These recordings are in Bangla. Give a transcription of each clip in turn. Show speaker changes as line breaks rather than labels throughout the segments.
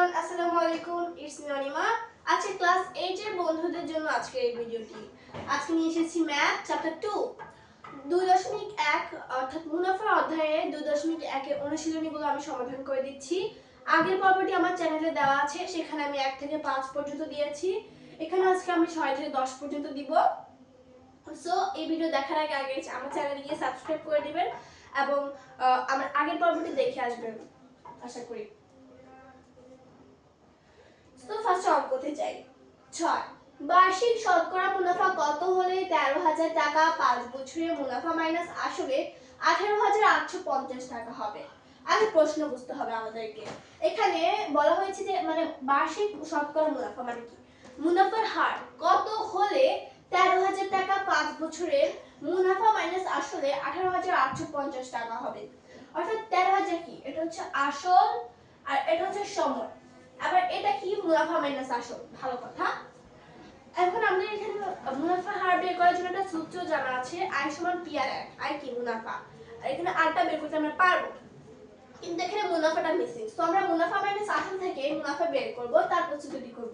এভরিওয়ান, আসসালামু আলাইকুম। It's me Anima. আজকে ক্লাস 8 এর বন্ধুদের জন্য আজকে এই ভিডিওটি। আজকে নিয়ে এসেছি ম্যাথ চ্যাপ্টার 2 2.1 অর্থাৎ মুনাফার অধ্যায়ে 2.1 এর অনুশীলনীগুলো আমি সমাধান করে দিচ্ছি। আগের পর্বটি আমার চ্যানেলে দেওয়া আছে, সেখানে আমি 1 থেকে 5 পর্যন্ত দিয়েছি। এখানে আজকে আমি 6 থেকে 10 পর্যন্ত দিব। সো এই ভিডিও দেখার আগে আমার চ্যানেলে গিয়ে সাবস্ক্রাইব করে দিবেন এবং আমার আগের পর্বটি দেখে আসবেন আশা করি। তো ফার্স্ট অঙ্কতে যাই। 6 বার্ষিক শতকরা মুনাফা কত হলে 13,000 টাকা 5 বছরের মুনাফা মাইনাস আসলে 18,850 টাকা হবে। আগে প্রশ্ন বুঝতে হবে আমাদেরকে। এখানে বলা হয়েছে যে মানে বার্ষিক শতকরা মুনাফা মানে কি, মুনাফার হার কত হলে 13,000 টাকা 5 বছরের মুনাফা মাইনাস আসলে 18,850 টাকা হবে। অর্থাৎ 13,000 কি, এটা হচ্ছে আসল আর এটা হচ্ছে সময়। আবার এটা কি, মুনাফা মাইনাস আসল। ভালো কথা। এখন আমরা এখানে মুনাফা হার বের করার জন্য একটা সূত্র জানা আছে, আই সমান পি আর এক। আই কি, মুনাফা। আর এখানে আরটা বের করতে আমরা পারবো, কিন্তু এখানে মুনাফাটা মিসিং। সো আমরা মুনাফা মাইনাস আসল থেকে মুনাফা বের করব, তারপর সূত্রটি করব।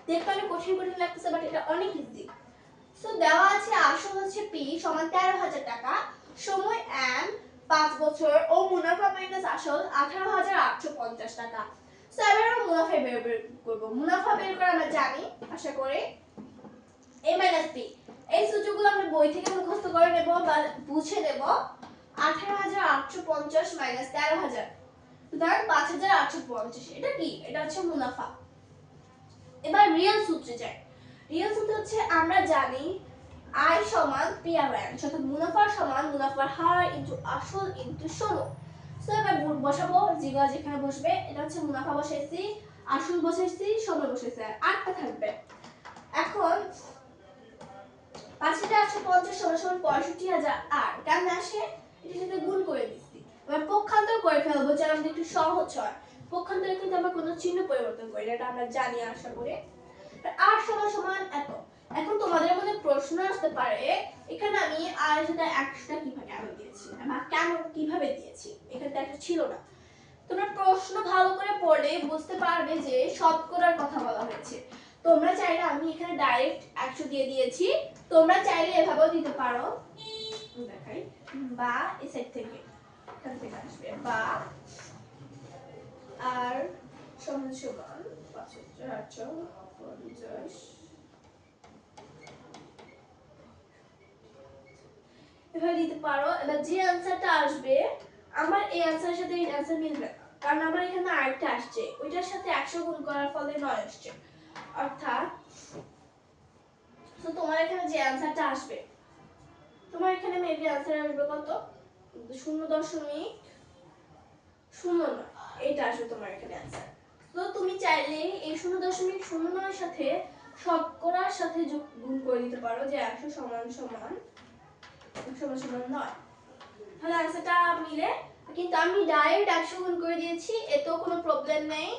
দেখতে অনেক কঠিন কঠিন লাগতেছে, বাট এটা অনেক ইজি। সো দেওয়া আছে আসল হচ্ছে পি সমান 13,000 টাকা, সময় এন 5 বছর ও মুনাফা মাইনাস আসল 18,850 টাকা। সো এবার আমরা মুনাফা বের করব। মুনাফা বের করা আমরা জানি আশা করি, a মাইনাস পি। এই সূত্রগুলো আমরা বই থেকে মুখস্থ করে নেব বা বুঝে নেব। 18,850 মাইনাস 13,000, সুতরাং 5,850। এটা কি, এটা হচ্ছে মুনাফা। এবার রিয়েল সূত্রে যাই। রিয়েল সূত্র হচ্ছে আমরা জানি আই সমান পি আর এন, অর্থাৎ মুনাফার সমান মুনাফার হার ইনটু আসল ইনটু সময়। সো এবার বসাবো, যেগুলো যেখানে বসবে। এটা হচ্ছে মুনাফা বসাইছি, আসল বসাইছি, সময় বসাইছি, আর আটটা থাকবে। এখন 5,850 সমান সমান 65,000 আর কেমন আসে, এটার সাথে গুণ করে দিচ্ছি। এবার পক্ষান্তর করে ফেলবো যেন আমাদের একটু সহজ হয়। পক্ষান্তরে কিন্তু আমরা কোনো চিহ্ন পরিবর্তন করি না, এটা আমরা জানি আশা করি। আর সমান সমান এত। এখন তোমাদের মধ্যে প্রশ্ন আসতে পারে, এখানে আমি আর এর সাথে 100টা কিভাবে কেন দিয়েছি বা কেন কিভাবে দিয়েছি, এখানে তো একটা ছিল না। তোমরা প্রশ্ন ভালো করে পড়লে বুঝতে পারবে যে শতকরার কথা বলা হয়েছে। তোমরা চাইলে, আমি এখানে ডাইরেক্ট 100 দিয়ে দিয়েছি, তোমরা চাইলে এভাবেও দিতে পারো। দেখাই, বা এই সাইড থেকে এখান থেকে আসবে, বা আর সমান সমান 5,850 এভাবে দিতে পারো। এবার যে অ্যানসারটা আসবে, আমার এই অ্যানসারের সাথে এই অ্যানসার মিলবে না, কারণ আমার এখানে আরেকটা আসছে, ওইটার সাথে 100 গুণ করার ফলে 9 আসছে। অর্থাৎ তো তোমার এখানে যে অ্যানসারটা আসবে, তোমার এখানে মেবি অ্যানসার আসবে কত, 0.09, এটা আসবে তোমার এখানে অ্যানসার। তো তুমি চাইলে এই 0.09 সাথে শতকরার সাথে গুণ করে দিতে পারো, যে 100 সমান সমান 9, তাহলে অ্যানসারটা মিলে। কিন্তু আমি ডাইরেক্ট 100 গুণ করে দিয়েছি, এতেও কোনো প্রবলেম নেই।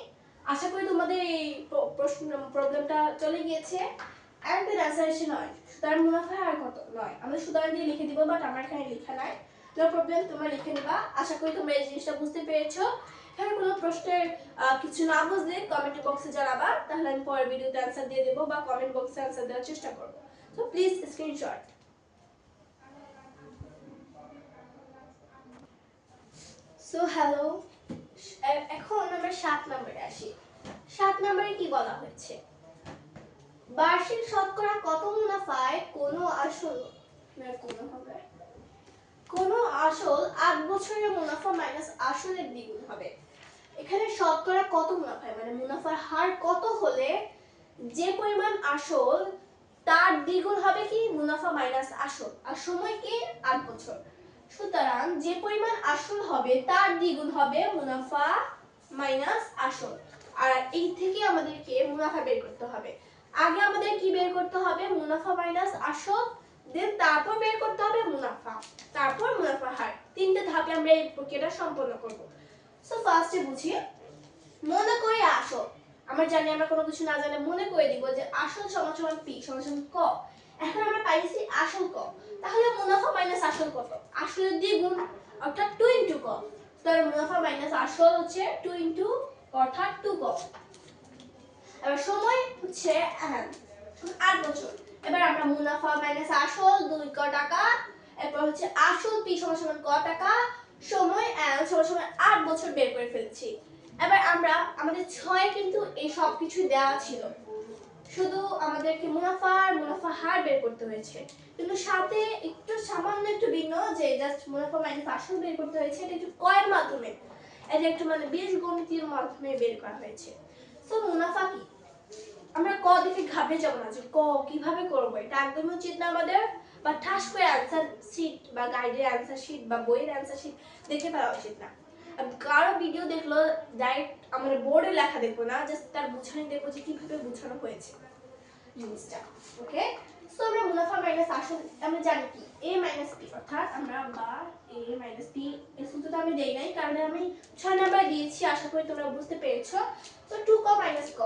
আশা করি তোমাদের এই প্রবলেমটা চলে গিয়েছে। এন্ড দেন অ্যানসার এসে 9, সুতরাং মুনাফা আর কত 9, আমরা সুতরাং দিয়ে লিখে দিব, বাট আমার এখানে লেখা নাই। নো প্রবলেম, তোমরা লিখে নিবা। আশা করি তোমরা এই জিনিসটা বুঝতে পেরেছো। এখানে কোনো প্রশ্নের কিছু না বুঝলে কমেন্ট বক্সে জানাবা, তাহলে আমি পরের ভিডিওতে অ্যানসার দিয়ে দেব বা কমেন্ট বক্সে অ্যানসার দেওয়ার চেষ্টা করব। So please screenshot. So hello, এখন আমরা 7 নম্বরে আসি। 7 নম্বরে কি বলা হয়েছে, বার্ষিক শতকরা কত মুনাফায় কোনো আসল 8 বছরের মুনাফা মাইনাস আসলের দ্বিগুণ হবে। এখানে শতকরা কত মুনাফায় মানে মুনাফার হার কত হলে যে পরিমাণ আসল তার দ্বিগুণ হবে কি, মুনাফা মাইনাস আসল, আর সময় কি 8 বছর। সুতরাং যে পরিমাণ আসল হবে তার দ্বিগুণ হবে মুনাফা মাইনাস আসল। আর এই থেকে আমাদেরকে মুনাফা বের করতে হবে। আগে আমাদের কি বের করতে হবে, মুনাফা মাইনাস আসল, দেন তারপর বের করতে হবে মুনাফা, তারপর মুনাফা হার। 3টে ধাপে আমরা এই প্রক্রিয়াটা সম্পন্ন করব। সো ফার্স্টে বুঝি, মনে করি আসল। আমরা জানি, আমরা কোনো কিছু না জানলে মনে করে দিব যে আসল সমান সমান পি সমান সমান ক। এখন আমরা পাইছি আসল ক, তাহলে মুনাফা মাইনাস আসল কত, আসলের দ্বিগুণ, অর্থাৎ 2 * ক। তার মুনাফা মাইনাস আসল হচ্ছে 2 * অর্থাৎ 2 ক। এবার সময় হচ্ছে 8 বছর। এবার আমরা মুনাফা মাইনাস আসল 2 ক টাকা, এরপর হচ্ছে আসল পি সমান সমান ক টাকা, সময় সমান সমান 8 বছর বের করে ফেলেছি। এবার আমরা আমাদের 6 কিন্তু এই সব কিছু দেওয়া ছিল, শুধু আমাদেরকে মুনাফা আর মুনাফা হার বের করতে হয়েছে, কিন্তু সাথে একটু সামান্য একটু ভিন্ন, যে জাস্ট মুনাফা মাইনাস আসল বের করতে হয়েছে, এটা একটু কয়ের মাধ্যমে, এটা একটু মানে বীজগণিতের মাধ্যমে বের করা হয়েছে। সো মুনাফা কি, আমরা ক দেখে ঘাবড়ে যাব না যে ক কিভাবে করব, এটা একদমই উচিত না আমাদের। বা ঠাস করে অ্যানসার শিট বা গাইডের অ্যানসার শিট বা বইয়ের অ্যানসার শিট দেখে ফেলা উচিত না। কারো ভিডিও দেখলো ডাইরেক্ট আমাদের বোর্ডে লেখা দেখবো না, জাস্ট তার বুঝানি দেখবো যে কিভাবে বুঝানো হয়েছে জিনিসটা। ওকে, সো আমরা মুনাফা মাইনাস আসল আমরা জানি কি a মাইনাস p, অর্থাৎ আমরা বা a মাইনাস p এই সূত্রটা আমি দেই নাই কারণ আমি 6 নাম্বার দিয়েছি, আশা করি তোমরা বুঝতে পেরেছো। তো 2 ক মাইনাস ক,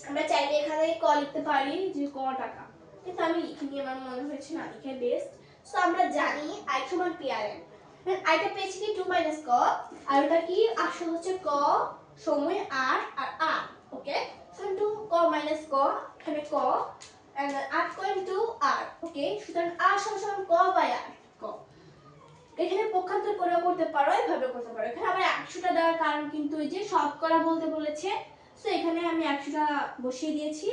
আমরা চাইলে এখানে ক লিখতে পারি যে ক টাকা, কিন্তু আমি লিখিনি, আমার মনে হয়েছে না লিখে বেস্ট। সো আমরা জানি i সমান p আর n, আইটা পেয়েছি কি 2 মাইনাস ক, আর ওটা কি আসল হচ্ছে ক, সময় r আর r। ওকে, সো 2 ক মাইনাস ক, এখানে ক and 8 ক ইনটু r। ওকে, সুতরাং r সমান ক বাই r, ক। এখানে পক্ষান্তর করেও করতে পারো, এভাবে করতে পারো। এখানে আবার 100টা দেওয়ার কারণ কিন্তু এই যে শতকরা বলতে বলেছে, সো এখানে আমি 100টা বসিয়ে দিয়েছি।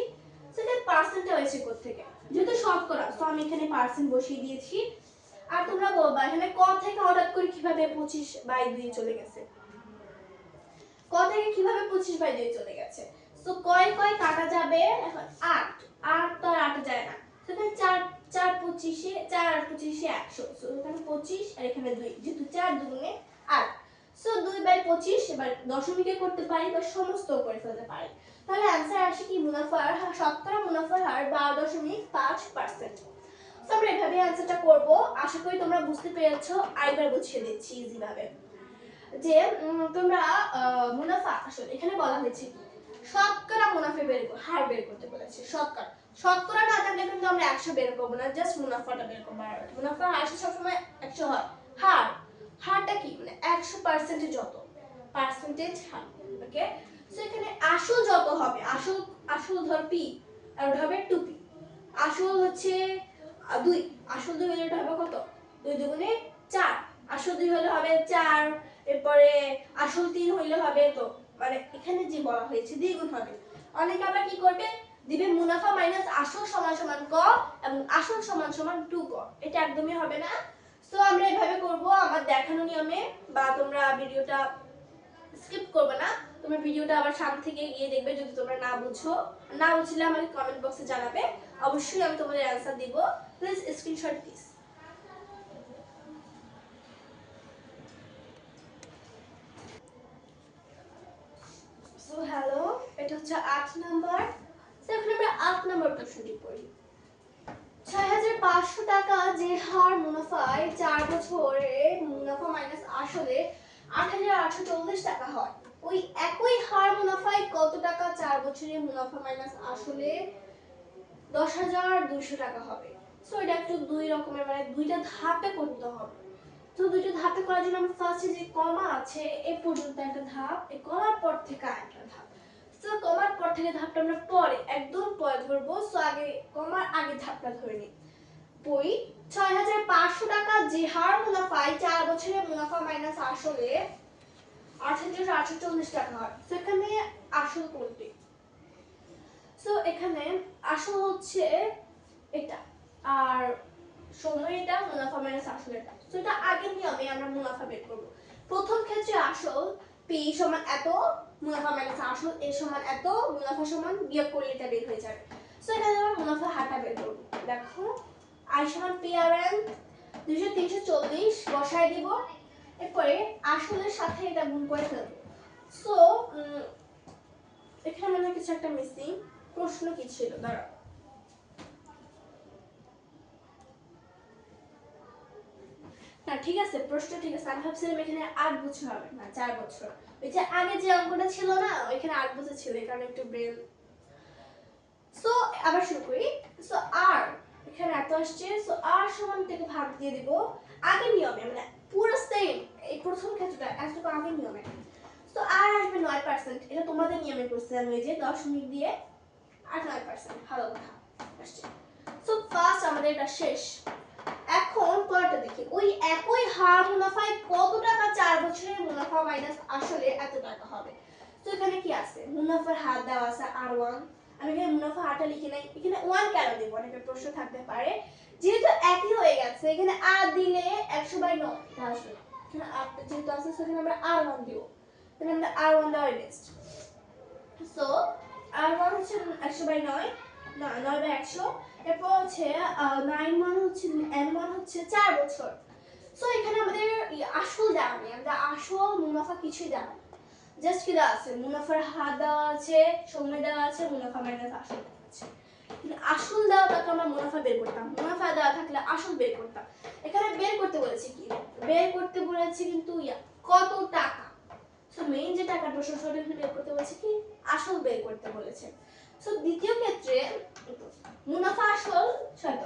সো এটা পার্সেন্টটা হয়েছে কোথা থেকে, যেহেতু শতকরা, সো আমি এখানে পার্সেন্ট বসিয়ে দিয়েছি। আর তোমরা বলবা এখানে ক থেকে হঠাৎ করে কিভাবে 25/2 চলে গেছে, ক থেকে কিভাবে 25/2 চলে গেছে। সো কয় কয় কাটা যাবে, এখন 8 8 তো আর 8 যায় না, সেখানে 4 4 25 4 আর 25 100, সো এখানে 25 আর এখানে 2, যেহেতু 4 দুগুণে 8, সো 2/25। এবার দশমিকে করতে পারি বা সমস্ত করে ফেলতে পারি, তাহলে आंसर আসে কি মুনাফার শতকরা মুনাফার হার 12.5%। সো আমরা এভাবে आंसरটা করব, আশা করি তোমরা বুঝতে পেরেছো। আরেকবার বুঝিয়ে দিচ্ছি ইজি ভাবে, যে তোমরা মুনাফা আসলে এখানে বলা হয়েছে কি শতকরা মুনাফা হার বের করতে বলেছে। শতকরা শতকরা না থাকলে কিন্তু আমরা 100 বের করব না, জাস্ট মুনাফাটা বের করব। আর মুনাফা হার সবসময় 100 হয়। হারটা কি মানে 100% যত পার্সেন্টেজ হার। ওকে, সো এখানে আসল যত হবে, আসল ধর p আর ওটা হবে 2p। আসল হচ্ছে 2, আসল 2 হলে এটা হবে কত, 2 দুগুণে 4, আসল 2 হলে হবে 4, এরপরে আসল 3 হইলে হবে, তো মানে এখানে যে বলা হয়েছে দ্বিগুণ হবে। অনেকে আবার কি করবে, দিবে মুনাফা মাইনাস আসল সমান সমান ক এবং আসল সমান সমান 2 ক, এটা একদমই হবে না। সো আমরা এভাবে করব আমার দেখানো নিয়মে, বা তোমরা ভিডিওটা স্কিপ করবে না, তোমরা ভিডিওটা আবার সামনে থেকে গিয়ে দেখবে। যদি তোমরা না বুঝলে আমাকে কমেন্ট বক্সে জানাবে, অবশ্যই আমি তোমাদের অ্যানসার দিব। Please screenshot this. So hello, এটা হচ্ছে 8 নাম্বার। সো এখন আমরা 8 নাম্বার প্রশ্নটি পড়ি। 6500 টাকা যে হার মুনাফায় 4 বছরে মুনাফা মাইনাস আসলে 8840 টাকা হয়, ওই একই হার মুনাফায় কত টাকা 4 বছরে মুনাফা মাইনাস আসলে 10200 টাকা হবে। সো এটা একটু দুই রকমের মানে দুইটা ধাপে করতে হবে। তো দুইটা ধাপে করার জন্য আমরা ফার্স্টে যে কমা আছে এ পর্যন্ত একটা ধাপ, এই কমার পর থেকে আরেকটা ধাপ। সো কমার পর থেকে ধাপটা আমরা পরে একদম পরে ধরবো। সো আগে কমার আগে ধাপটা ধরে নিই। বই 6500 টাকা যে হার মুনাফায় 4 বছরে মুনাফা মাইনাস আসলে 8840 টাকা হয়। সো এখানে আসল কোনটি, সো এখানে আসল হচ্ছে এটা আর সময় এটা, মুনাফা মাইনাস আসল এটা। সো এটা আগের নিয়মে আমরা মুনাফা বের করব। প্রথম ক্ষেত্রে আসল p সমান এত, মুনাফা মাইনাস আসল a সমান এত, মুনাফা সমান বিয়োগ করলে এটা বের হয়ে যাবে। সো এখানে আমরা মুনাফা হারটা বের করব। দেখো i সমান p আর n 200 340 বসায় দিব, এরপরে আসলের সাথে এটা গুণ করে ফেলব। সো এখানে মনে কিছু একটা মিসিং, প্রশ্ন কি ছিল দাঁড়াও। না ঠিক আছে, প্রশ্ন ঠিক আছে, আমি ভাবছিলাম এখানে 8 বছর হবে, না 4 বছর। ওই যে আগে যে অঙ্কটা ছিল না ওইখানে 8 বছর ছিল, এই কারণে একটু ব্রেন। সো আবার শুরু করি। সো r এখানে এত আসছে, সো r সমান থেকে ভাগ দিয়ে দিব আগের নিয়মে, মানে পুরো সেম এই প্রথম ক্ষেত্রটা এতটুকু আগের নিয়মে। সো r আসবে 9 9%, এটা তোমাদের নিয়মে করছি আমি, ওই যে 10 দিয়ে 8-9%, ভালো কথা আসছে। সো ফার্স্ট আমাদের এটা শেষ। এখন পরেরটা দেখি, ওই একই হার মুনাফায় কত টাকা 4 বছরের মুনাফা মাইনাস আসলে এত টাকা হবে। তো এখানে কি আছে, মুনাফার হার দেওয়া আছে R1, আমি এখানে মুনাফা হারটা লিখে নাই, এখানে 1 কেন দেব, অনেকের প্রশ্ন থাকতে পারে, যেহেতু একই হয়ে গেছে এখানে আর দিলে 100/9 এটা আসবে না, এখানে আর যেহেতু আছে সেখানে আমরা R1 দিব, তাহলে আমরা R1 দেওয়াই বেস্ট। সো R1 হচ্ছে 100/9, 9/100, এরপর হচ্ছে 9 মান হচ্ছে N1 হচ্ছে 4 বছর। সো এখানে আমাদের আসল দেওয়া নেই, আমরা আসল মুনাফা কিছুই দেওয়া নেই, জাস্ট কি দেওয়া আছে, মুনাফার হার দেওয়া আছে, সময় দেওয়া আছে, মুনাফা মাইনাস আসল দেওয়া আছে। কিন্তু আসল দেওয়া থাকলে আমরা মুনাফা বের করতাম, মুনাফা দেওয়া থাকলে আসল বের করতাম। এখানে বের করতে বলেছি কি, বের করতে বলেছি কিন্তু কত টাকা। সো মেইন যে টাকার প্রশ্ন সেটা এখানে বের করতে বলেছে কি, আসল বের করতে বলেছে। সো দ্বিতীয় ক্ষেত্রে মুনাফা আসল শত,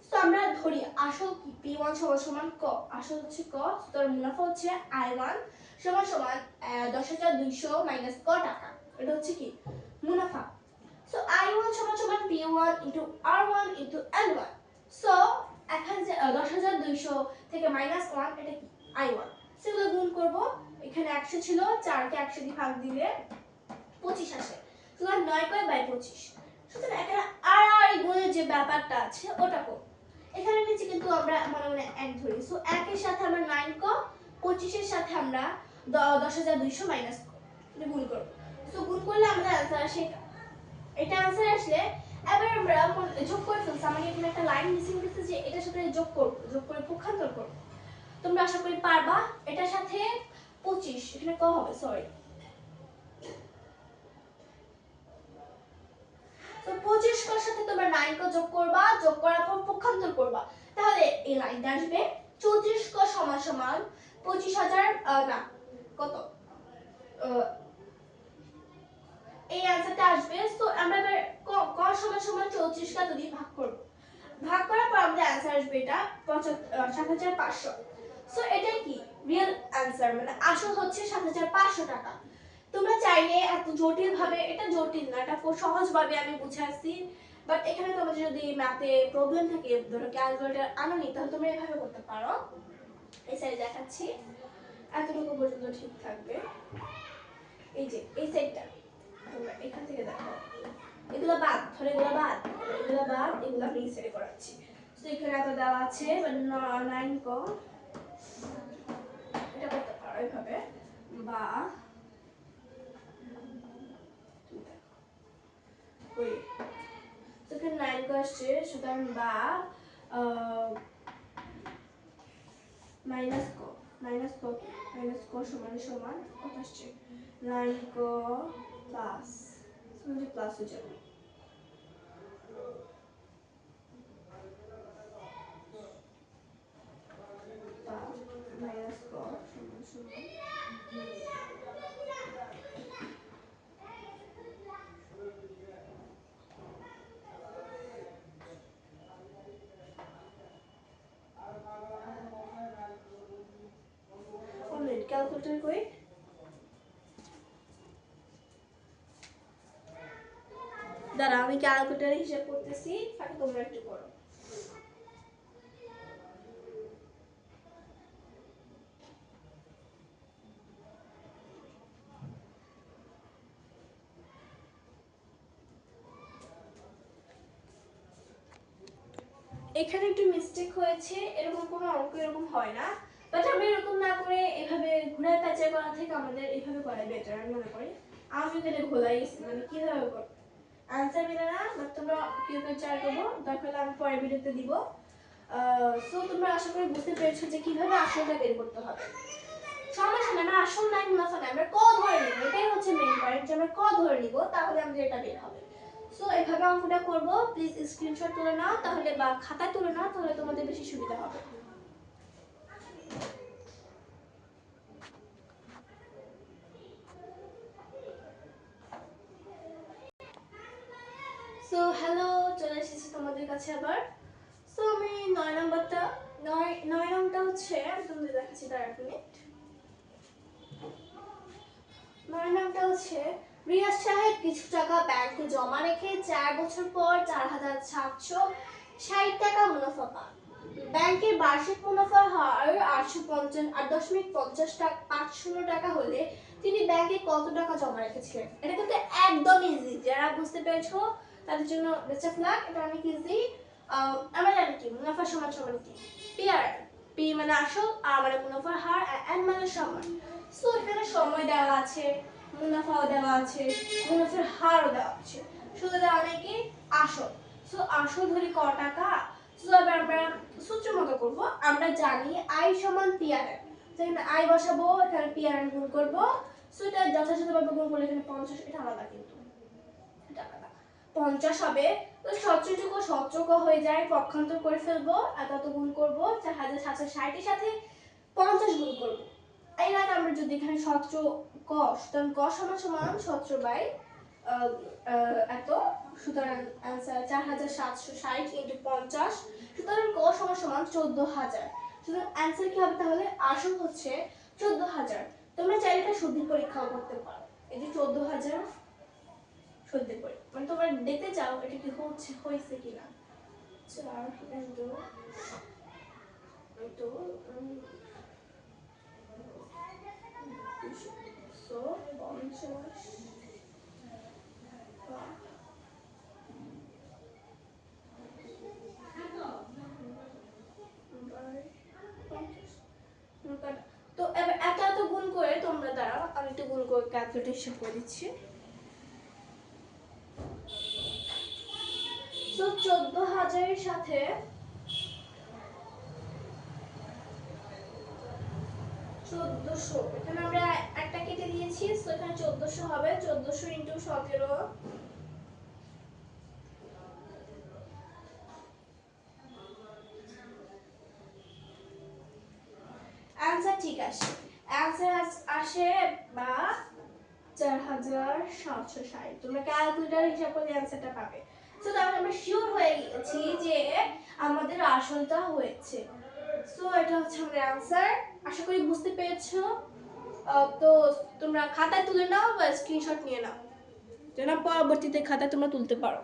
সো আমরা ধরি আসল কি, P1 সমান ক, আসল হচ্ছে ক, তার মুনাফা হচ্ছে I1 সমান 10,200 মাইনাস ক টাকা, এটা হচ্ছে কি মুনাফা। সো I1 সমান P1 into R1 into L1। So 10,200 থেকে মাইনাস 1, এটা কি I1। সেগুলো গুণ করব, এখানে 100 ছিল, 4 কে 100 দিয়ে ভাগ দিলে 25 আসে, সুতরাং 9/25। সুতরাং এখানে আর গুণের যে ব্যাপারটা আছে ওটা কো, এখানে নিচে কিন্তু আমরা মনে মনে 1 ধরি। সো 1 এর সাথে আমরা 9 ক, 25 এর সাথে আমরা 10,200 মাইনাস ক, এটা গুণ করব। সো গুণ করলে আমাদের आंसर আসে এটা आंसर আসলে এবার আমরা যোগ করে ফেলছি, আমাকে এখানে একটা লাইন মিসিং দিতে যে এটার সাথে যোগ করব, যোগ করে পক্ষান্তর করব। তোমরা আশা করি পারবা। এটার সাথে 25 এখানে ক হবে, সরি, তো 25 কর সাথে তোমরা 9 ক যোগ করবা, যোগ করার পর পক্ষান্তর করবা, তাহলে এই লাইনটা আসবে 34 ক সমান 25,000 না কত, এই आंसरটা আসবে। সো আমরা এবার ক সমান 34 কা দিয়ে ভাগ করব, ভাগ করার পর আমাদের आंसर আসবে এটা 7,500। সো এটা কি রিয়েল आंसर, মানে আসল হচ্ছে 7,500 টাকা। তোমরা চাইলে এত জটিল ভাবে, এটা জটিল না, এটা খুব সহজ ভাবে আমি বুঝাচ্ছি, বাট এখানে তোমাদের যদি ম্যাথে প্রবলেম থাকে, ধরো ক্যালকুলেটর আনোনি, তাহলে তোমরা এভাবে করতে পারো। এই সাইডে দেখাচ্ছি, এতটুকু পর্যন্ত ঠিক থাকবে। এই যে এই সাইডটা তোমরা এখান থেকে দেখো, এগুলা বাদ, ধরে এগুলা বাদ, এগুলা আমি এই সাইডে করাচ্ছি। তো এখানে এত দেওয়া আছে, মানে 9 ক, এটা করতে পারো এইভাবে, বা ওই সেখানে 9 ক আসছে, সুতরাং বা মাইনাস ক, সমান কত আসছে 9 ক প্লাস, যে প্লাস হয়ে যাবে, মাইনাস ক সমান ক্যালকুলেটর কই, দাঁড়া আমি ক্যালকুলেটরে হিসাব করতেছি, ফাঁকে তোমরা একটু করো। এখানে একটু মিস্টেক হয়েছে, এরকম কোনো অঙ্ক এরকম হয় না, বাট আমরা এরকম না করে এভাবে ঘোরায় প্যাঁচে করা থেকে আমাদের এইভাবে করাই বেটার আমি মনে করি। আমি এখানে ঘোলাই মানে কিভাবে করব आंसर মিলে না, বাট তোমরা কিভাবে ট্রাই করবো, দরকার হলে আমি পরের ভিডিওতে দিব। সো তোমরা আশা করি বুঝতে পেরেছো যে কিভাবে আসলটা বের করতে হবে। সমস্যা না, আমরা আসল নাই মুনাফা নাই, আমরা ক ধরে নিব, এটাই হচ্ছে মেইন পয়েন্ট, যে আমরা ক ধরে নিব, তাহলে আমাদের এটা বের হবে। সো এইভাবে অঙ্কটা করব, প্লিজ স্ক্রিনশট তুলে নাও, তাহলে বা খাতা তুলে নাও, তাহলে তোমাদের বেশি সুবিধা হবে। সো হ্যালো, চলে এসেছি তোমাদের কাছে আবার। সো আমি 9 নম্বরটা 9 নম্বরটা হচ্ছে আমি তোমাদের দেখাচ্ছি, তার 1 মিনিট। 9 নাম্বারটা হচ্ছে রিয়াজ সাহেব কিছু টাকা ব্যাংকে জমা রেখে 4 বছর পর 4,760 টাকা মুনাফা পান। ব্যাংকের বার্ষিক মুনাফার হার 850 টাকা হলে তিনি ব্যাংকে কত টাকা জমা রেখেছিলেন? এটা কিন্তু একদম ইজি, যারা বুঝতে পেরেছো তাদের জন্য বেস্ট অফ লাক। এটা অনেক ইজি। আমরা জানি কি মুনাফা সমান সমান কি, পিআর, পি মানে আসল, আর মানে মুনাফার হার, এন মানে সময়। সো এখানে সময় দেওয়া আছে, মুনাফাও দেওয়া আছে, মুনাফার হারও দেওয়া আছে, শুধু দেওয়া নেই কি আসল। সো আসল ধরি ক টাকা। সো এবার আমরা সূত্র মতো করব। আমরা জানি আই সমান পিআরএন, যেখানে আই বসাবো, এখানে পিআরএন গুণ করব। সো এটা যথাযথভাবে গুণ করলে এখানে 50, এটা আলাদা কিন্তু এটা আলাদা 50 হবে। তো সবচেয়ে সবচেয়ে হয়ে যায়, পক্ষান্তর করে ফেলবো, আর তত গুণ করব 4760 এর সাথে 50 গুণ করব। এর আগে আমরা যদি এখানে 17 ক, সুতরাং ক সমান সমান 17 বাই এত, সুতরাং आंसर 4760 ইনটু 50, সুতরাং ক সমান সমান 14000। সুতরাং आंसर কি হবে তাহলে? আসল হচ্ছে 14000। তোমরা চাইলে এটা শুদ্ধি পরীক্ষাও করতে পারো। এই যে 14000 শুদ্ধি পরীক্ষা, মানে তোমরা দেখতে চাও এটা কি হয়েছে কিনা। 4 ইনটু 250। তো এবার এত এত গুণ করে তোমরা দাঁড়াও, আমি একটু গুণ করে ক্যালকুলেটর হিসাব করে দিচ্ছি। তো 14000 এর সাথে 1400, এখানে আমরা একটা কেটে দিয়েছি, সো এখানে 1400 হবে। 1400 ইনটু 17, आंसर ঠিক আছে। आंसर আসে বা 4760। তোমরা ক্যালকুলেটর হিসাব করে आंसरটা পাবে। সো তাহলে আমরা শিওর হয়ে গেছি যে আমাদের আসলটা হয়েছে। সো এটা হচ্ছে আমাদের आंसर। আশা করি বুঝতে পেরেছো। তো তোমরা খাতা তুলে নাও বা স্ক্রিনশট নিয়ে নাও, যেন পরবর্তীতে খাতা তোমরা তুলতে পারো।